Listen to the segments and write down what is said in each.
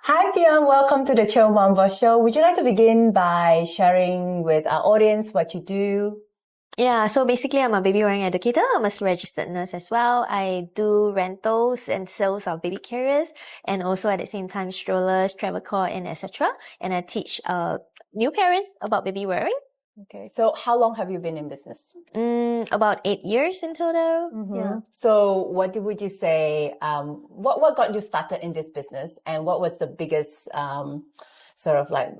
Hi, Fion. Welcome to the Chill Mambo Show. Would you like to begin by sharing with our audience what you do? Yeah, so basically I'm a baby wearing educator. I'm a registered nurse as well. I do rentals and sales of baby carriers and also at the same time strollers, travel cord and etc. And I teach new parents about baby wearing. Okay, so how long have you been in business? About 8 years in total. Yeah. So would you say, what got you started in this business and what was the biggest sort of like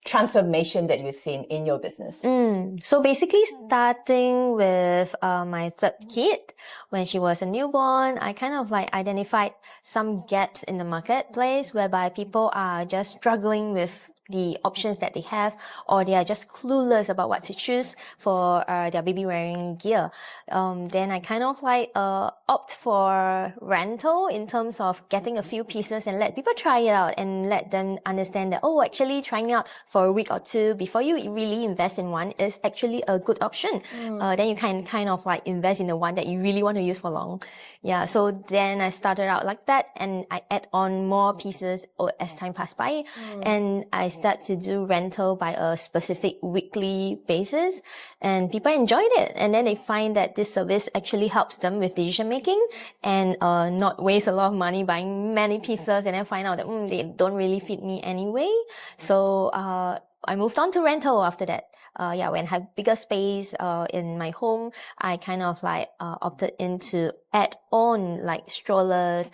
transformation that you've seen in your business? So basically starting with my third kid, when she was a newborn, I kind of like identified some gaps in the marketplace whereby people are just struggling with the options that they have, or they are just clueless about what to choose for their baby wearing gear. Then I kind of like opt for rental in terms of getting a few pieces and let people try it out and let them understand that, oh, actually trying out for a week or two before you really invest in one is actually a good option. Then you can kind of like invest in the one that you really want to use for long. Yeah, so then I started out like that and I add on more pieces as time passed by, and I start to do rental by a specific weekly basis, and people enjoyed it, and then they find that this service actually helps them with decision making and not waste a lot of money buying many pieces and then find out that they don't really fit me anyway. So I moved on to rental after that. When I have bigger space in my home, I kind of like opted into add on like strollers,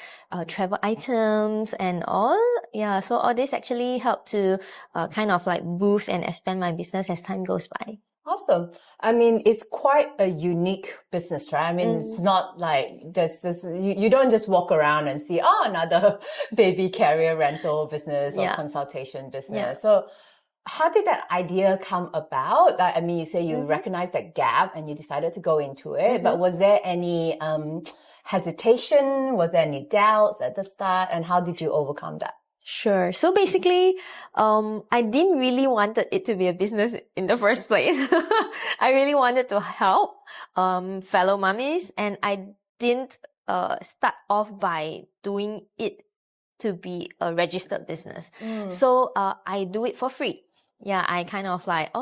travel items and all. Yeah, so all this actually helped to kind of like boost and expand my business as time goes by. Awesome. I mean, it's quite a unique business, right? I mean, it's not like you don't just walk around and see, another baby carrier rental business or consultation business. Yeah. So how did that idea come about? I mean, you say you recognized that gap and you decided to go into it, but was there any hesitation? Was there any doubts at the start? And how did you overcome that? Sure. So basically, I didn't really wanted it to be a business in the first place. I really wanted to help, fellow mummies, and I didn't, start off by doing it to be a registered business. So, I do it for free. Yeah, I kind of like,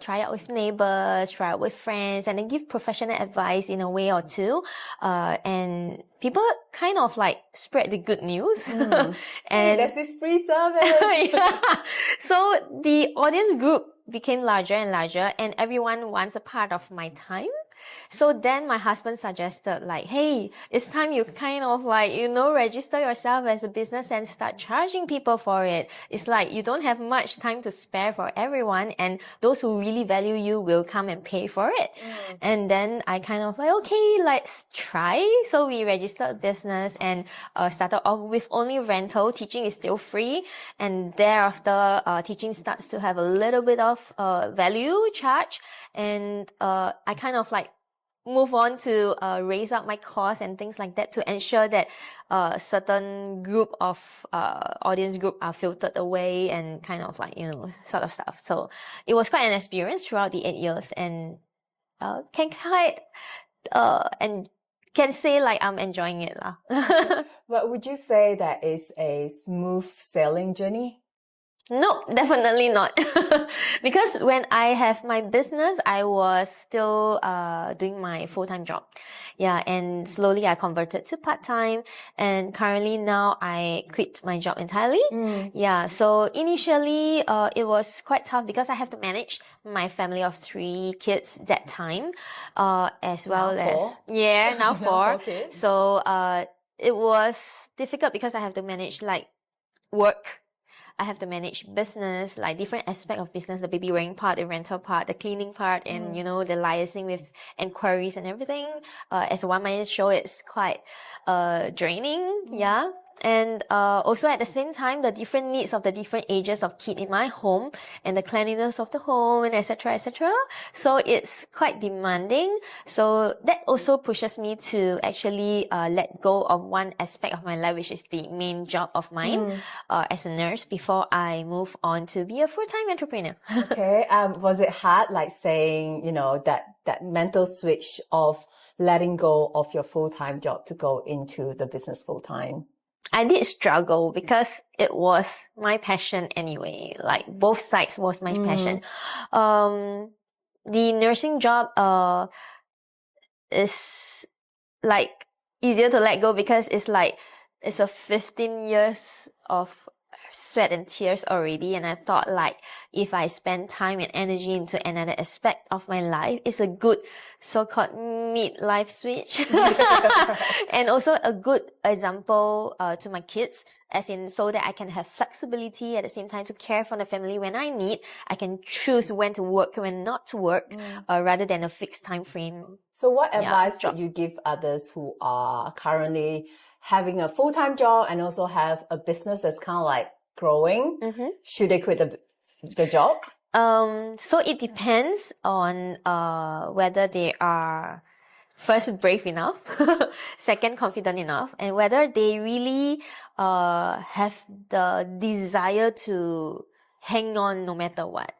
try out with neighbors, try out with friends, and then give professional advice in a way or two. And people kind of like spread the good news. And And there's this free service. yeah. So the audience group became larger and larger, and everyone wants a part of my time. So then my husband suggested like, hey, it's time you kind of like, register yourself as a business and start charging people for it. It's like you don't have much time to spare for everyone, and those who really value you will come and pay for it. And then I kind of like, okay, let's try. So we registered a business and started off with only rental. Teaching is still free. And thereafter, teaching starts to have a little bit of value charge. And I kind of like move on to raise up my costs and things like that to ensure that certain group of audience group are filtered away and kind of like, sort of stuff. So it was quite an experience throughout the 8 years, and can say like I'm enjoying it lah. But would you say that is a smooth sailing journey? No, definitely not. Because when I have my business, I was still doing my full-time job. Yeah, and slowly I converted to part-time, and currently now I quit my job entirely. Yeah, so initially it was quite tough because I have to manage my family of 3 kids that time, as well Now as 4. now Now 4. 4 kids. So it was difficult because I have to manage like work. I have to manage business, like different aspect of business, the baby wearing part, the rental part, the cleaning part, and, the liaising with inquiries and everything. As a one-man show, it's quite draining, yeah. And also at the same time, the different needs of the different ages of kid in my home and the cleanliness of the home and etc. etc. So it's quite demanding. So that also pushes me to actually let go of one aspect of my life, which is the main job of mine as a nurse, before I move on to be a full-time entrepreneur. Okay. Was it hard, like saying, that mental switch of letting go of your full-time job to go into the business full-time? I did struggle because it was my passion anyway. Like both sides was my passion. The nursing job is like easier to let go because it's a 15 years of sweat and tears already, and I thought like if I spend time and energy into another aspect of my life, it's a good so-called mid-life switch and also a good example to my kids, as in so that I can have flexibility at the same time to care for the family when I need. I can choose when to work, when not to work, rather than a fixed time frame. So what advice would you give others who are currently having a full-time job and also have a business that's kind of like growing? Should they quit the job? So it depends on whether they are first brave enough, second confident enough, and whether they really have the desire to hang on no matter what.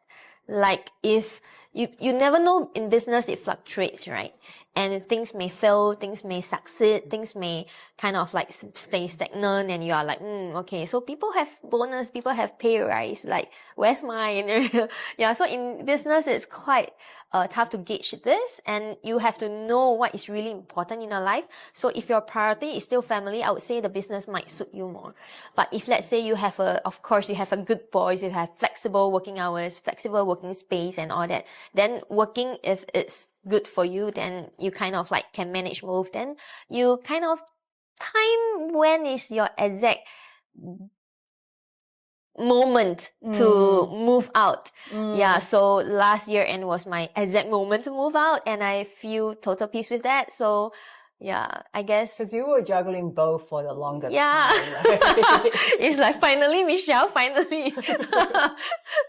Like if you never know, in business it fluctuates, right? And things may fail, things may succeed, things may kind of like stay stagnant, and you are like, okay. So people have bonus, people have pay rise. Like, where's mine? Yeah. So in business, it's quite tough to gauge this, and you have to know what is really important in your life. So if your priority is still family, I would say the business might suit you more. But if let's say you have of course you have a good boss, you have flexible working hours, flexible working space and all that, then working, if it's good for you, then you kind of like can manage both. Then you kind of time when is your exact moment to move out. Yeah, so last year end was my exact moment to move out, and I feel total peace with that. So yeah, I guess because you were juggling both for the longest time, right? It's like finally, Michelle, finally.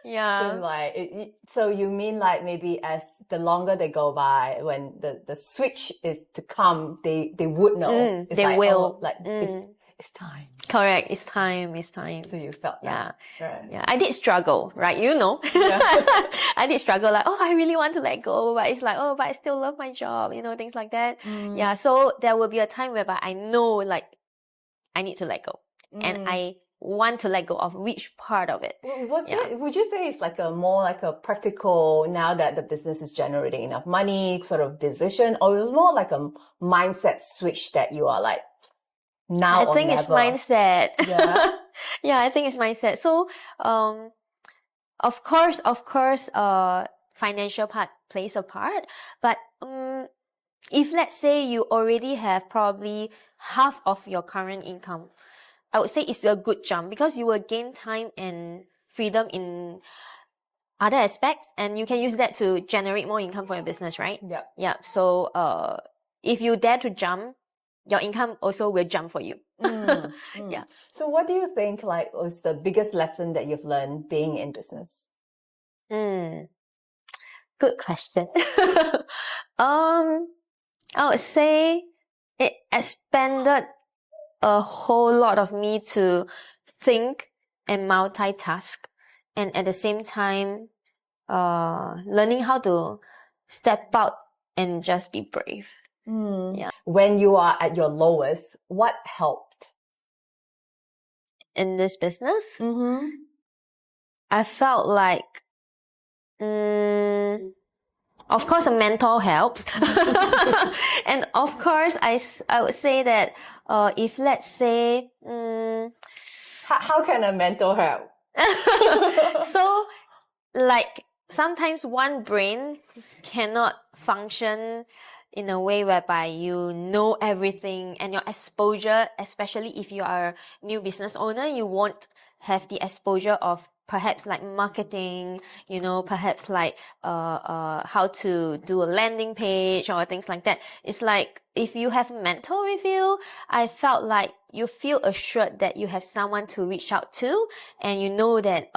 Yeah. So it's like so you mean like maybe as the longer they go by, when the switch is to come, they would know. It's they like, will. Oh, like it's time. Correct. It's time. It's time. So you felt that. Right. Yeah. I did struggle, right? You know, I did struggle like, I really want to let go, but it's like, but I still love my job, things like that. Yeah. So there will be a time whereby I know like I need to let go, and I want to let go of which part of it. Would you say it's like more like a practical, now that the business is generating enough money sort of decision, or it was more like a mindset switch that you are like, now I think or it's never? mindset. Yeah. Yeah, I think it's mindset. So, of course, financial part plays a part, but if let's say you already have probably half of your current income, I would say it's a good jump, because you will gain time and freedom in other aspects, and you can use that to generate more income for your business, right? Yeah. Yeah. So, if you dare to jump, your income also will jump for you. Yeah. So what do you think like was the biggest lesson that you've learned being in business? Good question. I would say it expanded a whole lot of me to think and multitask, and at the same time, learning how to step out and just be brave. Yeah. When you are at your lowest, what helped? In this business, I felt like, of course, a mentor helps. And of course, I would say that if let's say... How can a mentor help? So, like, sometimes one brain cannot function in a way whereby you know everything, and your exposure, especially if you are a new business owner, you won't have the exposure of perhaps like marketing, perhaps like how to do a landing page or things like that. It's like if you have a mentor with you, I felt like you feel assured that you have someone to reach out to, and you know that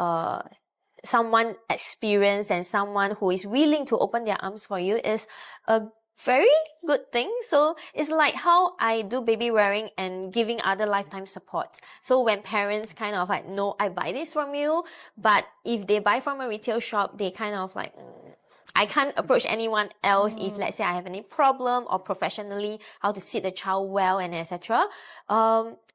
someone experienced and someone who is willing to open their arms for you is a very good thing. So it's like how I do baby wearing and giving other lifetime support. So when parents kind of like, no, I buy this from you, but if they buy from a retail shop, they kind of like, I can't approach anyone else if let's say I have any problem, or professionally how to sit the child well and etc.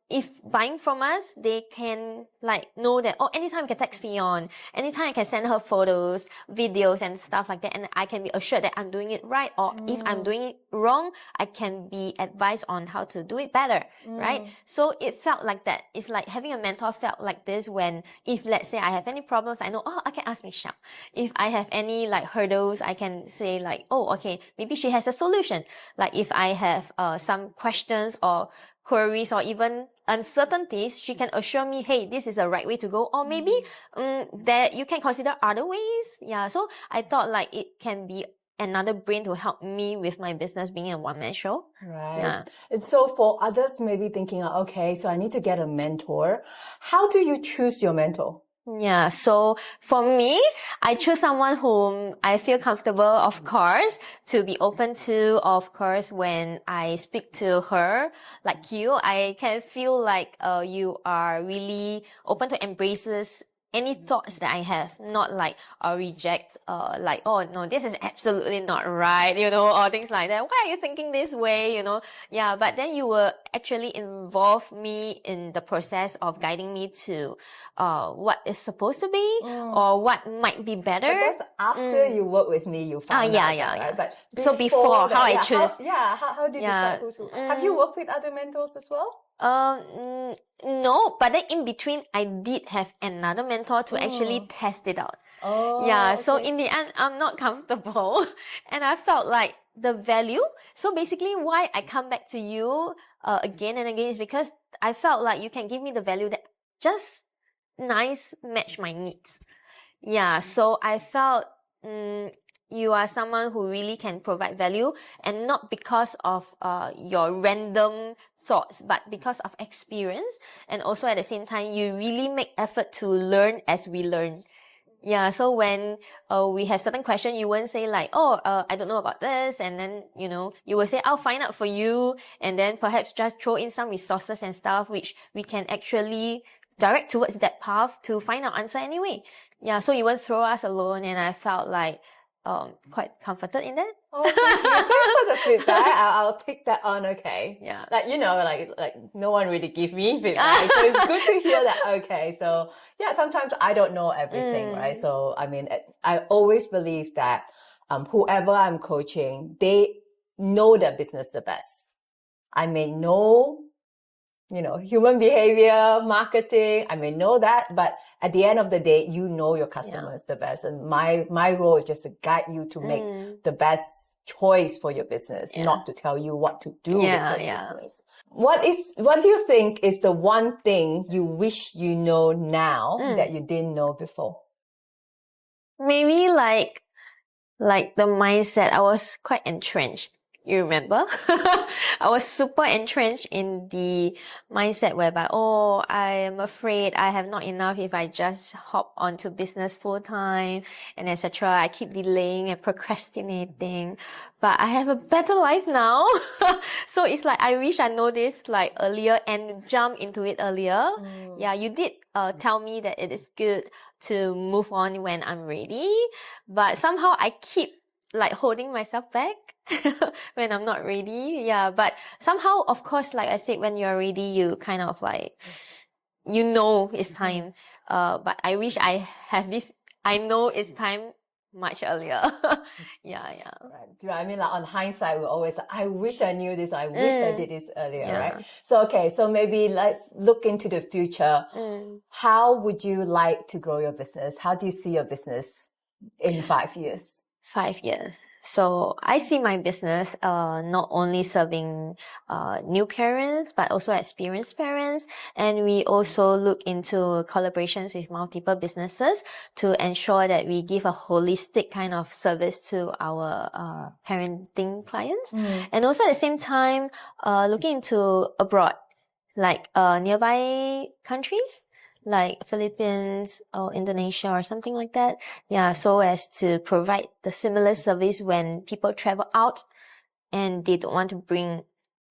if buying from us, they can like know that, oh, anytime I can text Fion, anytime I can send her photos, videos and stuff like that, and I can be assured that I'm doing it right, or if I'm doing it wrong, I can be advised on how to do it better, right? So it felt like that. It's like having a mentor felt like this when, if let's say I have any problems, I know, oh, I can ask Michelle. If I have any like hurdles, I can say like, oh, okay, maybe she has a solution. Like if I have some questions or queries or even uncertainties, she can assure me, hey, this is the right way to go, or maybe that you can consider other ways. Yeah, so I thought like it can be another brain to help me with my business being a one-man show. Right. Yeah. And so for others maybe thinking, okay, so I need to get a mentor. How do you choose your mentor? Yeah, so for me, I choose someone whom I feel comfortable, of course, to be open to. Of course, when I speak to her, like you, I can feel like you are really open to embraces any thoughts that I have, not like reject, like, oh no, this is absolutely not right, or things like that. Why are you thinking this way, Yeah, but then you will actually involve me in the process of guiding me to what is supposed to be or what might be better. But that's after you work with me, you found out that, right? But so before, how I choose. How do you decide who to? Have you worked with other mentors as well? No, but then in between, I did have another mentor to actually test it out. So in the end, I'm not comfortable and I felt like the value. So basically why I come back to you again and again is because I felt like you can give me the value that just nice match my needs. Yeah, so I felt you are someone who really can provide value, and not because of your random thoughts, but because of experience, and also at the same time you really make effort to learn as we learn. Yeah, so when we have certain questions, you won't say like, oh, I don't know about this, and then you will say, I'll find out for you, and then perhaps just throw in some resources and stuff which we can actually direct towards that path to find our answer anyway. Yeah, so you won't throw us alone, and I felt like quite comforted in that. Oh, thank you. Thanks for the feedback. I'll take that on. Okay. Yeah. Like no one really give me feedback, so it's good to hear that. Okay. So yeah, sometimes I don't know everything, right? So I mean, I always believe that whoever I'm coaching, they know their business the best. I may know, human behavior, marketing, I may know that, but at the end of the day, you know your customers the best. And my role is just to guide you to make the best choice for your business, not to tell you what to do with your business. What do you think is the one thing you wish you know now that you didn't know before? Maybe like the mindset. I was quite entrenched. You remember? I was super entrenched in the mindset whereby, oh, I am afraid I have not enough if I just hop onto business full time and etc. I keep delaying and procrastinating, but I have a better life now. So it's like, I wish I know this like earlier and jump into it earlier. Yeah, you did tell me that it is good to move on when I'm ready, but somehow I keep like holding myself back when I'm not ready. Yeah, but somehow, of course, like I said, when you're ready, you kind of like, it's time. But I wish I have this, I know it's time much earlier. Yeah. Right. I mean, like on hindsight, we always, I wish I knew this. I wish I did this earlier, right? So, okay. So maybe let's look into the future. How would you like to grow your business? How do you see your business in 5 years? 5 years. So I see my business not only serving new parents, but also experienced parents. And we also look into collaborations with multiple businesses to ensure that we give a holistic kind of service to our parenting clients. And also at the same time, looking into abroad, like nearby countries, like Philippines or Indonesia or something like that. Yeah, so as to provide the similar service when people travel out and they don't want to bring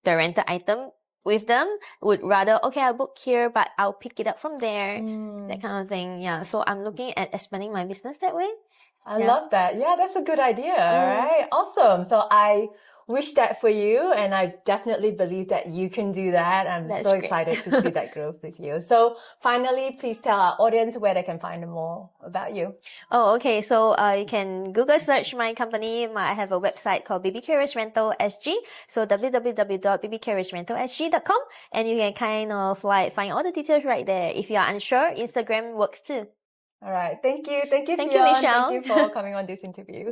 the rented item with them, would rather, okay, I'll book here, but I'll pick it up from there, that kind of thing. Yeah, so I'm looking at expanding my business that way. I love that. Yeah, that's a good idea, right? Awesome. So I wish that for you. And I definitely believe that you can do that. I'm That's so great. excited to see that growth with you. So finally, please tell our audience where they can find more about you. Oh, okay. So you can Google search my company. I have a website called BB Curious Rental SG. So www.bbcuriousrentalsg.com, and you can kind of like find all the details right there. If you are unsure, Instagram works too. All right. Thank you. Thank you, Thank you, Fionn. Michelle. Thank you for coming on this interview.